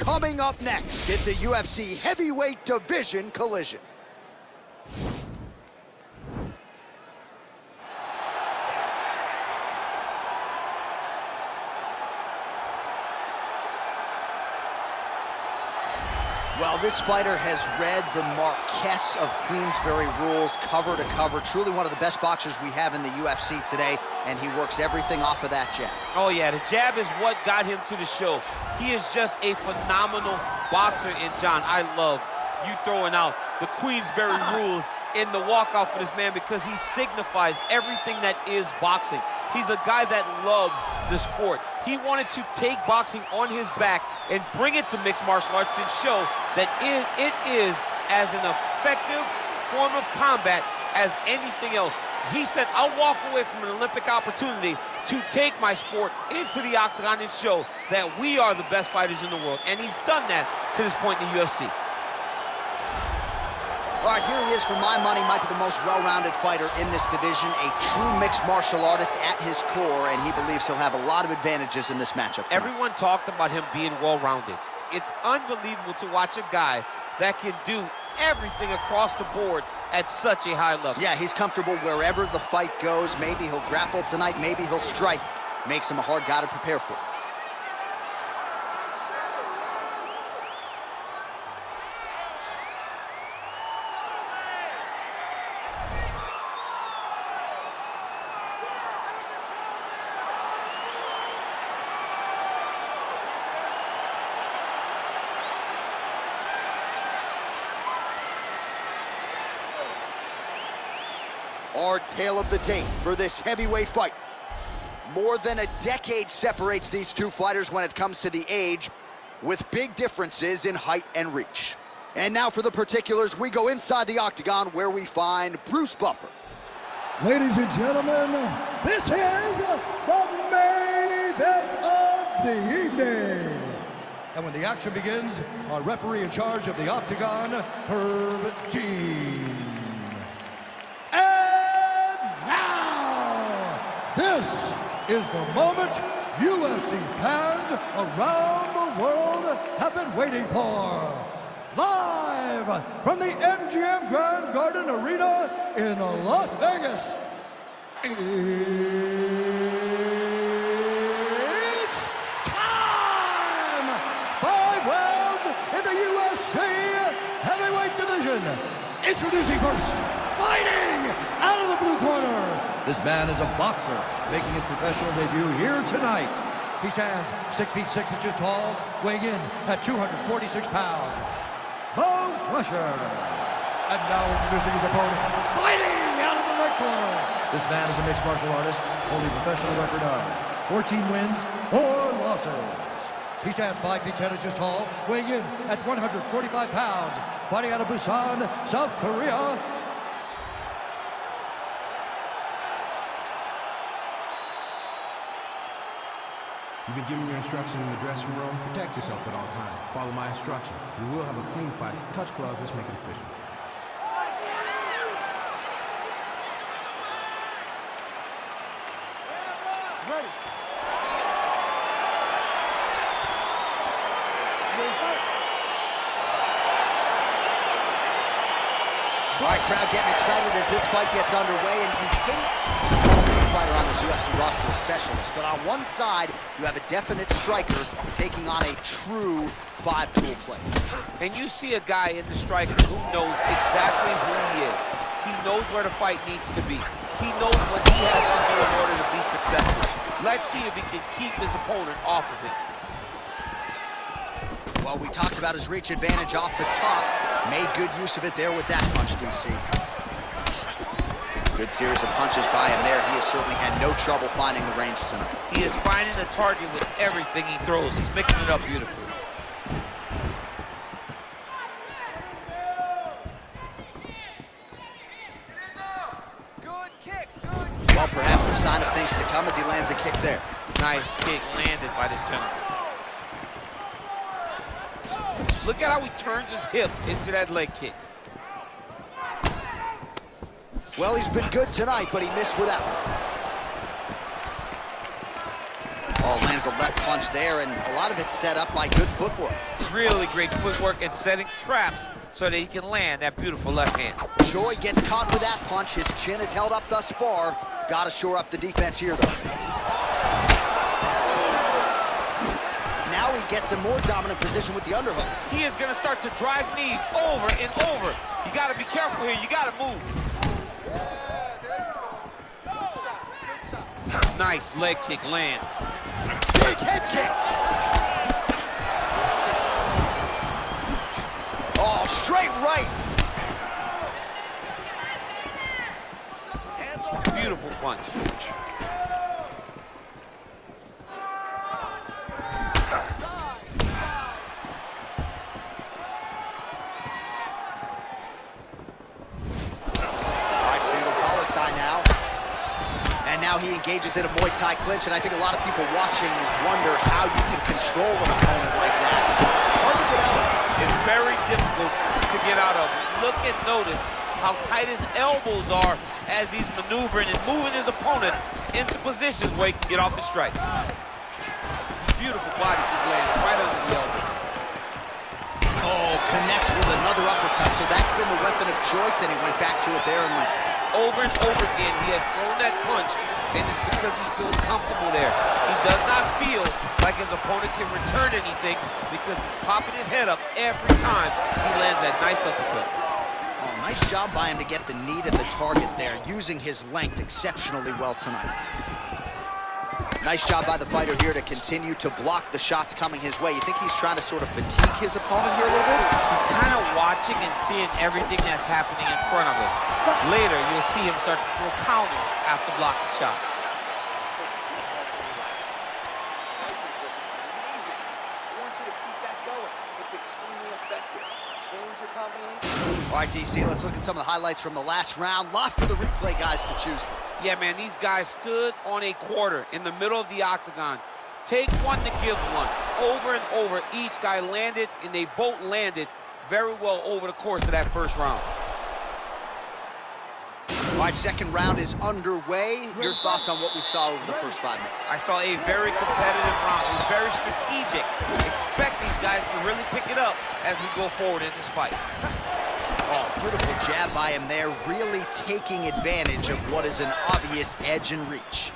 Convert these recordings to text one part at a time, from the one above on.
Coming up next, it's a UFC heavyweight division collision. Well, this fighter has read the Marquess of Queensberry rules cover to cover. Truly one of the best boxers we have in the UFC today, and he works everything off of that jab. Oh, yeah, the jab is what got him to the show. He is just a phenomenal boxer, and John, I love you throwing out the Queensberry rules in the walkout for this man because he signifies everything that is boxing. He's a guy that loves the sport. He wanted to take boxing on his back and bring it to mixed martial arts and show that it is as an effective form of combat as anything else. He said, I'll walk away from an Olympic opportunity to take my sport into the octagon and show that we are the best fighters in the world. And he's done that to this point in the UFC. All right, here he is, for my money, might be the most well-rounded fighter in this division, a true mixed martial artist at his core, and he believes he'll have a lot of advantages in this matchup tonight. Everyone talked about him being well-rounded. It's unbelievable to watch a guy that can do everything across the board at such a high level. Yeah, he's comfortable wherever the fight goes. Maybe he'll grapple tonight, maybe he'll strike. Makes him a hard guy to prepare for. Our tale of the tape for this heavyweight fight. More than a decade separates these two fighters when it comes to the age, with big differences in height and reach. And now for the particulars, we go inside the octagon where we find Bruce Buffer. Ladies and gentlemen, this is the main event of the evening. And when the action begins, our referee in charge of the octagon, Herb Dean. This is the moment UFC fans around the world have been waiting for. Live from the MGM Grand Garden Arena in Las Vegas. It's time! 5 rounds in the UFC heavyweight division. Introducing first, fighting out of the blue corner. This man is a boxer, making his professional debut here tonight. He stands 6 feet 6 inches tall, weighing in at 246 pounds. Bone crusher. And now introducing his opponent, fighting out of the right corner. This man is a mixed martial artist, holding a professional record of 14 wins, 4 losses. He stands 5 feet 10 inches tall, weighing in at 145 pounds, fighting out of Busan, South Korea. You've been given your instructions in the dressing room. Protect yourself at all times. Follow my instructions. We will have a clean fight. Touch gloves, let's make it official. Ready. All right, crowd getting excited as this fight gets underway, and you hate to call any fighter on this UFC roster a specialist, but on one side, you have a definite striker taking on a true 5-tool player. And you see a guy in the striker who knows exactly who he is. He knows where the fight needs to be. He knows what he has to do in order to be successful. Let's see if he can keep his opponent off of him. Well, we talked about his reach advantage off the top. Made good use of it there with that punch, DC. Good series of punches by him there. He has certainly had no trouble finding the range tonight. He is finding the target with everything he throws. He's mixing it up beautifully. Good kicks, good. Well, perhaps a sign of things to come as he lands a kick there. Nice kick landed by this gentleman. Look at how he turns his hip into that leg kick. Well, he's been good tonight, but he missed with that one. Oh, lands a left punch there, and a lot of it set up by good footwork. Really great footwork and setting traps so that he can land that beautiful left hand. Choi gets caught with that punch. His chin is held up thus far. Got to shore up the defense here, though. Now he gets a more dominant position with the underhook. He is going to start to drive knees over and over. You got to be careful here. You got to move. Nice leg kick lands. Big head kick. Oh, straight right. Beautiful punch. Now he engages in a Muay Thai clinch, and I think a lot of people watching wonder how you can control an opponent like that. Hard to get out of. It's very difficult to get out of. Look and notice how tight his elbows are as he's maneuvering and moving his opponent into positions where he can get off his strikes. Beautiful body kick landing right under the elbow. Oh, connects with another uppercut, so that's been the weapon of choice, and he went back to it there and lands. Over and over again, he has thrown that punch, and it's because he feels comfortable there. He does not feel like his opponent can return anything because he's popping his head up every time he lands that nice uppercut. Oh, nice job by him to get the knee to the target there, using his length exceptionally well tonight. Nice job by the fighter here to continue to block the shots coming his way. You think he's trying to sort of fatigue his opponent here a little bit? He's kind of watching and seeing everything that's happening in front of him. Later, you'll see him start to throw counters after blocking shots. All right, DC, let's look at some of the highlights from the last round. Lot for the replay guys to choose from. Yeah, man, these guys stood on a quarter in the middle of the octagon. Take one to give one. Over and over, each guy landed, and they both landed very well over the course of that first round. All right, second round is underway. Your thoughts on what we saw over the first 5 minutes? I saw a very competitive round. It was very strategic. Expect these guys to really pick it up as we go forward in this fight. Oh, beautiful jab by him there, really taking advantage of what is an obvious edge and reach.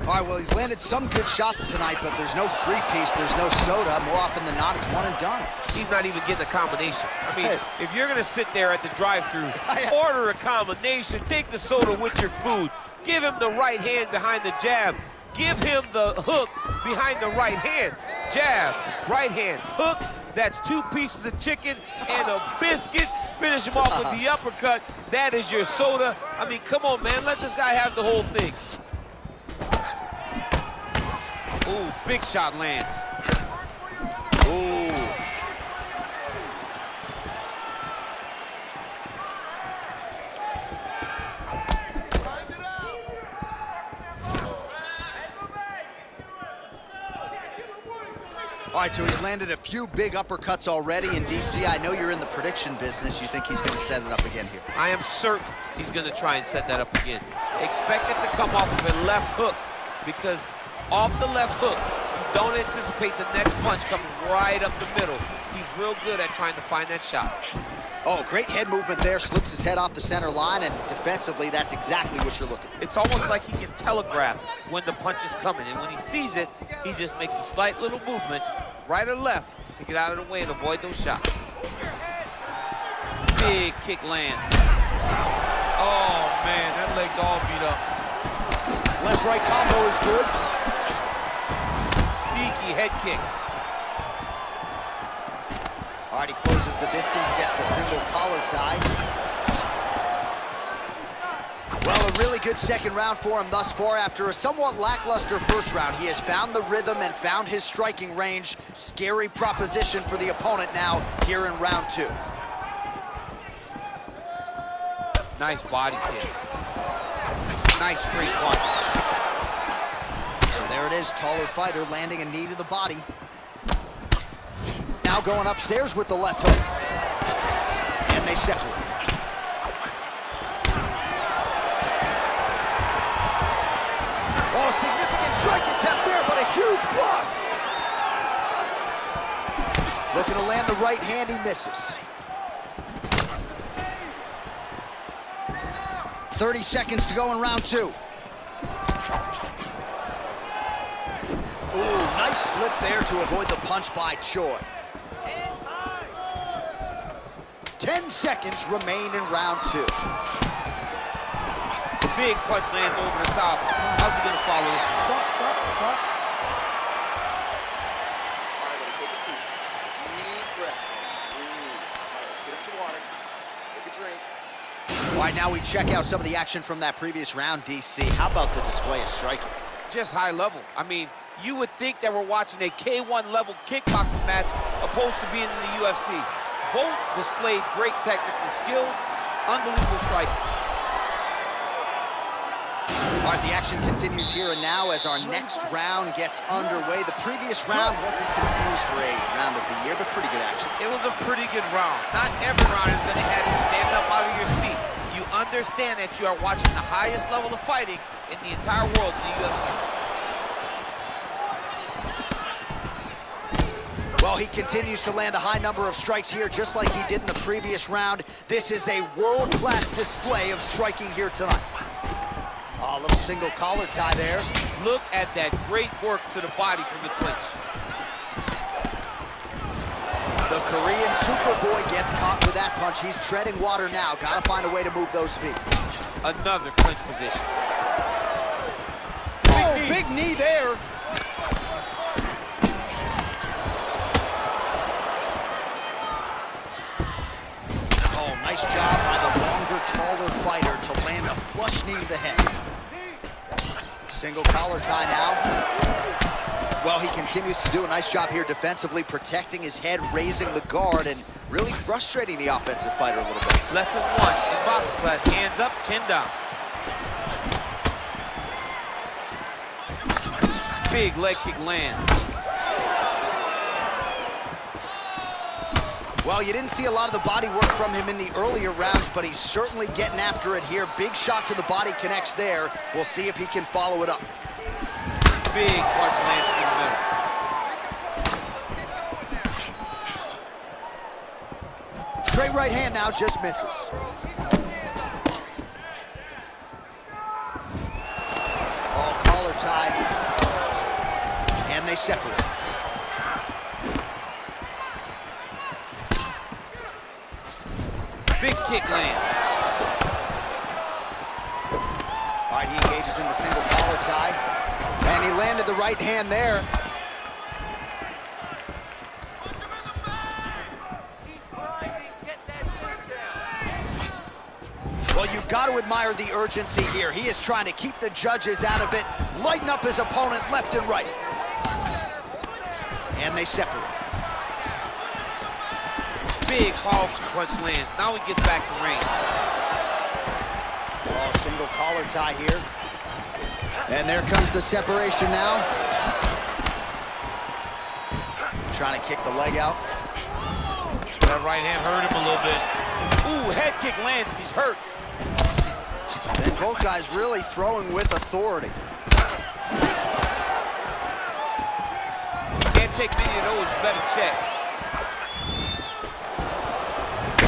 All right, well, he's landed some good shots tonight, but there's no three-piece, there's no soda. More often than not, it's one and done. He's not even getting a combination. I mean, if you're going to sit there at the drive-thru, order a combination, take the soda with your food, give him the right hand behind the jab, give him the hook behind the right hand. Jab, right hand, hook. That's 2 pieces of chicken and a biscuit. Finish him off with the uppercut. That is your soda. I mean, come on, man. Let this guy have the whole thing. Ooh, big shot lands. Ooh. All right, so he's landed a few big uppercuts already in DC. I know you're in the prediction business. You think he's going to set it up again here? I am certain he's going to try and set that up again. Expect it to come off of a left hook because off the left hook, you don't anticipate the next punch coming right up the middle. He's real good at trying to find that shot. Oh, great head movement there. Slips his head off the center line, and defensively, that's exactly what you're looking for. It's almost like he can telegraph when the punch is coming, and when he sees it, he just makes a slight little movement, right or left, to get out of the way and avoid those shots. Big kick lands. Oh, man, that leg's all beat up. Left-right combo is good. Sneaky head kick. All right, he closes the distance, gets the single collar tie. Well, a really good second round for him thus far. After a somewhat lackluster first round, he has found the rhythm and found his striking range. Scary proposition for the opponent now here in round 2. Nice body kick. Nice straight punch. So there it is, taller fighter landing a knee to the body. Now going upstairs with the left hook. And they separate. Oh, significant strike attempt there, but a huge block. Looking to land the right hand, he misses. 30 seconds to go in round 2. Ooh, nice slip there to avoid the punch by Choi. 10 seconds remain in round 2. Big punch lands over the top. How's he gonna follow this one? All right, take a seat. Deep breath. Breathe. All right, let's get him some water. Take a drink. All right, now we check out some of the action from that previous round, DC. How about the display of striking? Just high level. I mean, you would think that we're watching a K1 level kickboxing match opposed to being in the UFC. Both displayed great technical skills, unbelievable striking. All right, the action continues here and now as our next round gets underway. The previous round won't be confused for a round of the year, but pretty good action. It was a pretty good round. Not every round is going to have you standing up out of your seat. You understand that you are watching the highest level of fighting in the entire world in the UFC. Well, he continues to land a high number of strikes here, just like he did in the previous round. This is a world-class display of striking here tonight. A little single collar tie there. Look at that great work to the body from the clinch. The Korean Superboy gets caught with that punch. He's treading water now. Gotta find a way to move those feet. Another clinch position. Big knee there. Oh, nice job by the longer, taller fighter to land a flush knee to the head. Single collar tie now. Well, he continues to do a nice job here defensively, protecting his head, raising the guard, and really frustrating the offensive fighter a little bit. Lesson 1 in boxing class, hands up, chin down. Big leg kick lands. Well, you didn't see a lot of the body work from him in the earlier rounds, but he's certainly getting after it here. Big shot to the body connects there. We'll see if he can follow it up. Big punch lands in the middle. Straight right hand now, just misses. Oh, collar tie. And they separate. Big kick land. All right, he engages in the single collar tie. And he landed the right hand there. Well, you've got to admire the urgency here. He is trying to keep the judges out of it, lighten up his opponent left and right. And they separate. Big powerful punch lands. Now he gets back to range. Oh, single collar tie here. And there comes the separation now. Trying to kick the leg out. That right hand hurt him a little bit. Ooh, head kick lands and he's hurt. And both guys really throwing with authority. Can't take many of those, you better check.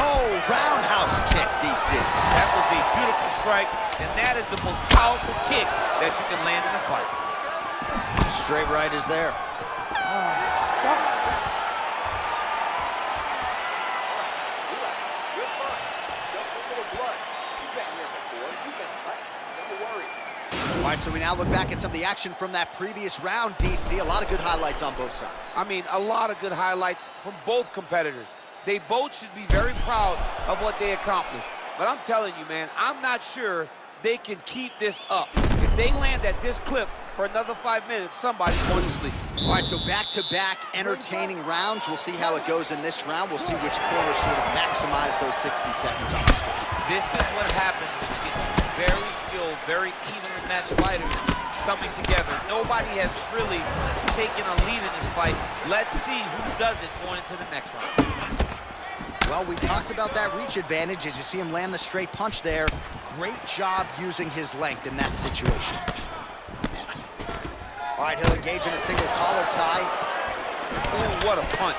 Oh, roundhouse kick, DC. That was a beautiful strike, and that is the most powerful kick that you can land in a fight. Straight right is there. All right, so we now look back at some of the action from that previous round, DC. A lot of good highlights on both sides. I mean, a lot of good highlights from both competitors. They both should be very proud of what they accomplished. But I'm telling you, man, I'm not sure they can keep this up. If they land at this clip for another 5 minutes, somebody's going to sleep. All right, so back-to-back entertaining rounds. We'll see how it goes in this round. We'll see which corner sort of maximize those 60 seconds on the stretch. This is what happens when you get very skilled, very evenly matched fighters coming together. Nobody has really taken a lead in this fight. Let's see who does it going into the next round. Well, we talked about that reach advantage as you see him land the straight punch there. Great job using his length in that situation. All right, he'll engage in a single collar tie. Ooh, what a punch.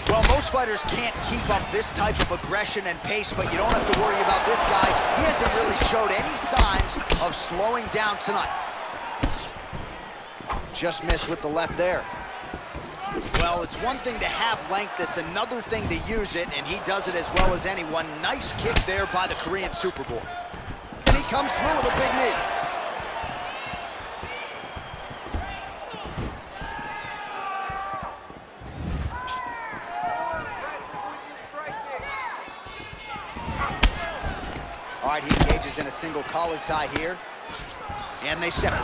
Well, most fighters can't keep up this type of aggression and pace, but you don't have to worry about this guy. He hasn't really showed any signs of slowing down tonight. Just missed with the left there. Well, it's one thing to have length, it's another thing to use it, and he does it as well as anyone. Nice kick there by the Korean Superboy. And he comes through with a big knee. All right, he engages in a single collar tie here, and they separate.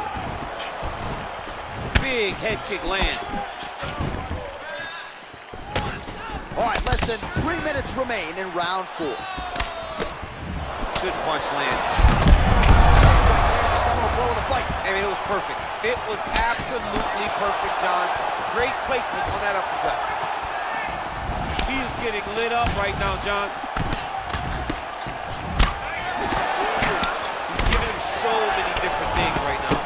Big head kick lands. All right, less than 3 minutes remain in round 4. Good punch land. Seminal blow of the fight. I mean, it was perfect. It was absolutely perfect, John. Great placement on that uppercut. He is getting lit up right now, John. He's giving him so many different things right now.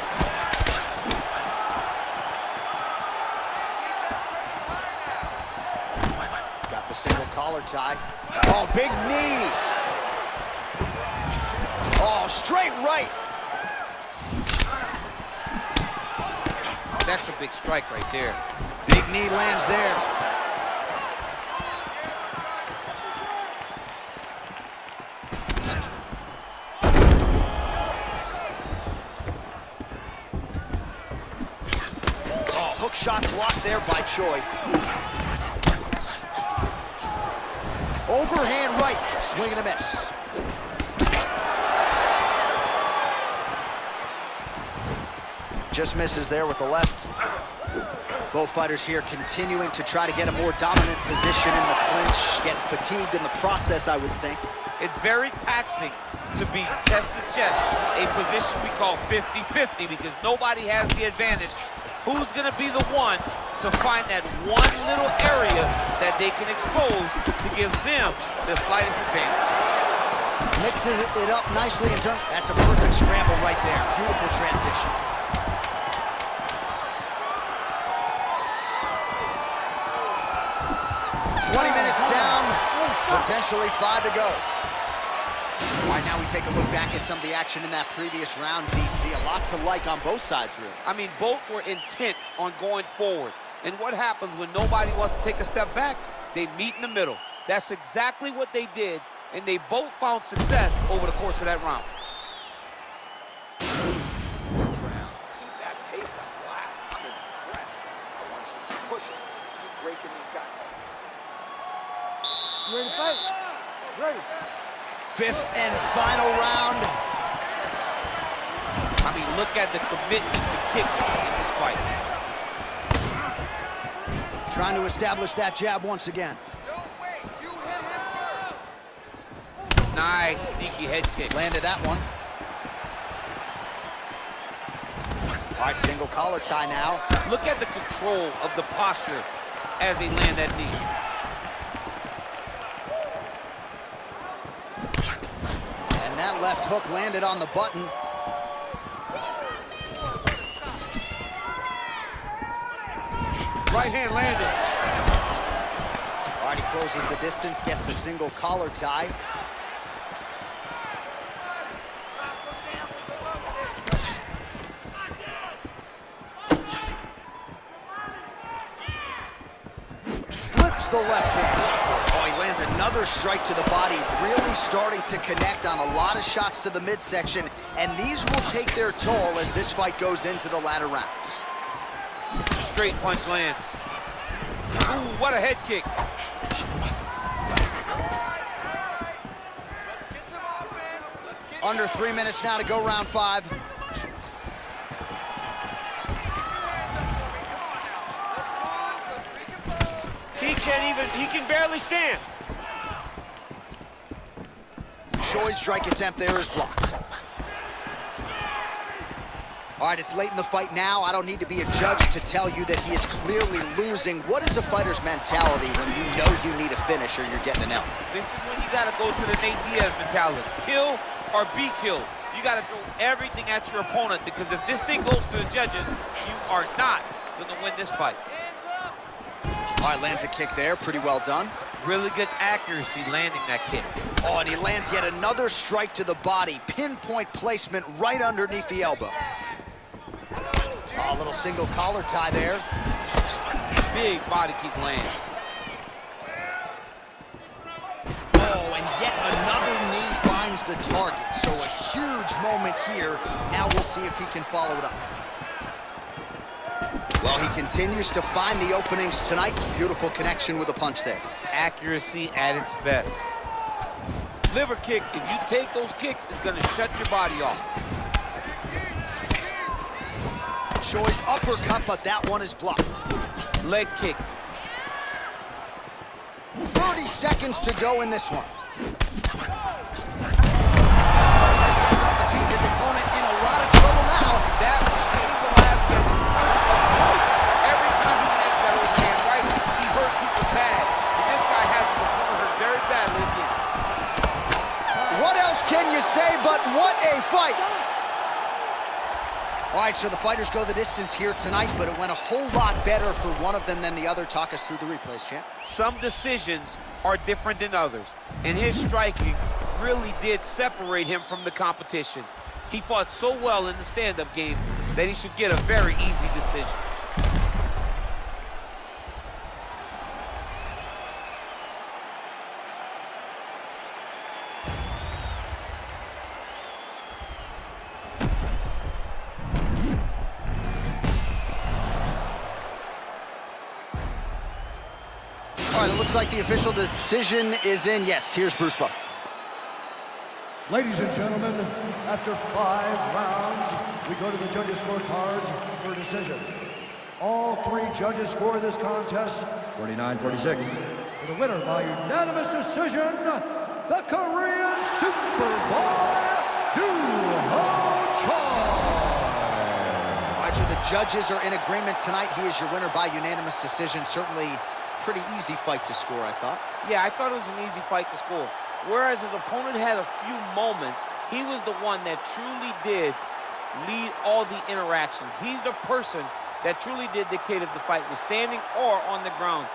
Got the single collar tie. Oh, big knee. Oh, straight right. That's a big strike right there. Big knee lands there. Oh, hook shot blocked there by Choi. Overhand right, swing and a miss. Just misses there with the left. Both fighters here continuing to try to get a more dominant position in the clinch, getting fatigued in the process, I would think. It's very taxing to be chest to chest, a position we call 50-50 because nobody has the advantage. Who's gonna be the one to find that one little area that they can expose to give them the slightest advantage? Mixes it up nicely in turn. That's a perfect scramble right there. Beautiful transition. Down, potentially 5 to go. All right, now we take a look back at some of the action in that previous round, DC. A lot to like on both sides, really. I mean, both were intent on going forward. And what happens when nobody wants to take a step back? They meet in the middle. That's exactly what they did, and they both found success over the course of that round. This round, keep that pace up. Wow, I'm impressed. I want you to keep pushing, keep breaking this guy. Ready to fight? Ready. 5th and final round. I mean, look at the commitment to kick in this fight. Trying to establish that jab once again. Don't wait. You hit him first. Nice, sneaky head kick. Landed that one. All right, single collar tie now. Look at the control of the posture as they land that knee. That left hook landed on the button. Right hand landed. All right, he closes the distance, gets the single collar tie. Slips the left hand. Oh, he lands another strike to the body, really starting to connect on a lot of shots to the midsection, and these will take their toll as this fight goes into the latter rounds. Straight punch lands. Ooh, what a head kick. Let's get some offense. Let's get Under 3 minutes now to go round 5. He can barely stand. Choi's strike attempt there is blocked. All right, it's late in the fight now. I don't need to be a judge to tell you that he is clearly losing. What is a fighter's mentality when you know you need a finish or you're getting an L? This is when you got to go to the Nate Diaz mentality. Kill or be killed. You got to throw everything at your opponent, because if this thing goes to the judges, you are not going to win this fight. All right, lands a kick there, pretty well done. Really good accuracy landing that kick. Oh, and he lands yet another strike to the body. Pinpoint placement right underneath the elbow. Oh, a little single collar tie there. Big body kick land. Oh, and yet another knee finds the target. So a huge moment here. Now we'll see if he can follow it up. Well, he continues to find the openings tonight. Beautiful connection with a punch there. Accuracy at its best. Liver kick, if you take those kicks, it's going to shut your body off. Choi's uppercut, but that one is blocked. Leg kick. 30 seconds to go in this one. His opponent in a lot of trouble now. That was Cain Velasquez's point of choice. Every time he lands that overhand right, he hurt people bad. And this guy has his opponent hurt very badly again. What else can you say but what a fight? All right, so the fighters go the distance here tonight, but it went a whole lot better for one of them than the other. Talk us through the replays, champ. Some decisions are different than others, and his striking really did separate him from the competition. He fought so well in the stand-up game that he should get a very easy decision. All right, it looks like the official decision is in. Yes, here's Bruce Buff. Ladies and gentlemen, after 5 rounds, we go to the judges' scorecards for a decision. All 3 judges score this contest 49-46. For the winner by unanimous decision, the Korean Superboy, Choi. All right, so the judges are in agreement tonight. He is your winner by unanimous decision. Certainly pretty easy fight to score, I thought. Yeah, I thought it was an easy fight to score. Whereas his opponent had a few moments, he was the one that truly did lead all the interactions. He's the person that truly did dictate if the fight was standing or on the ground.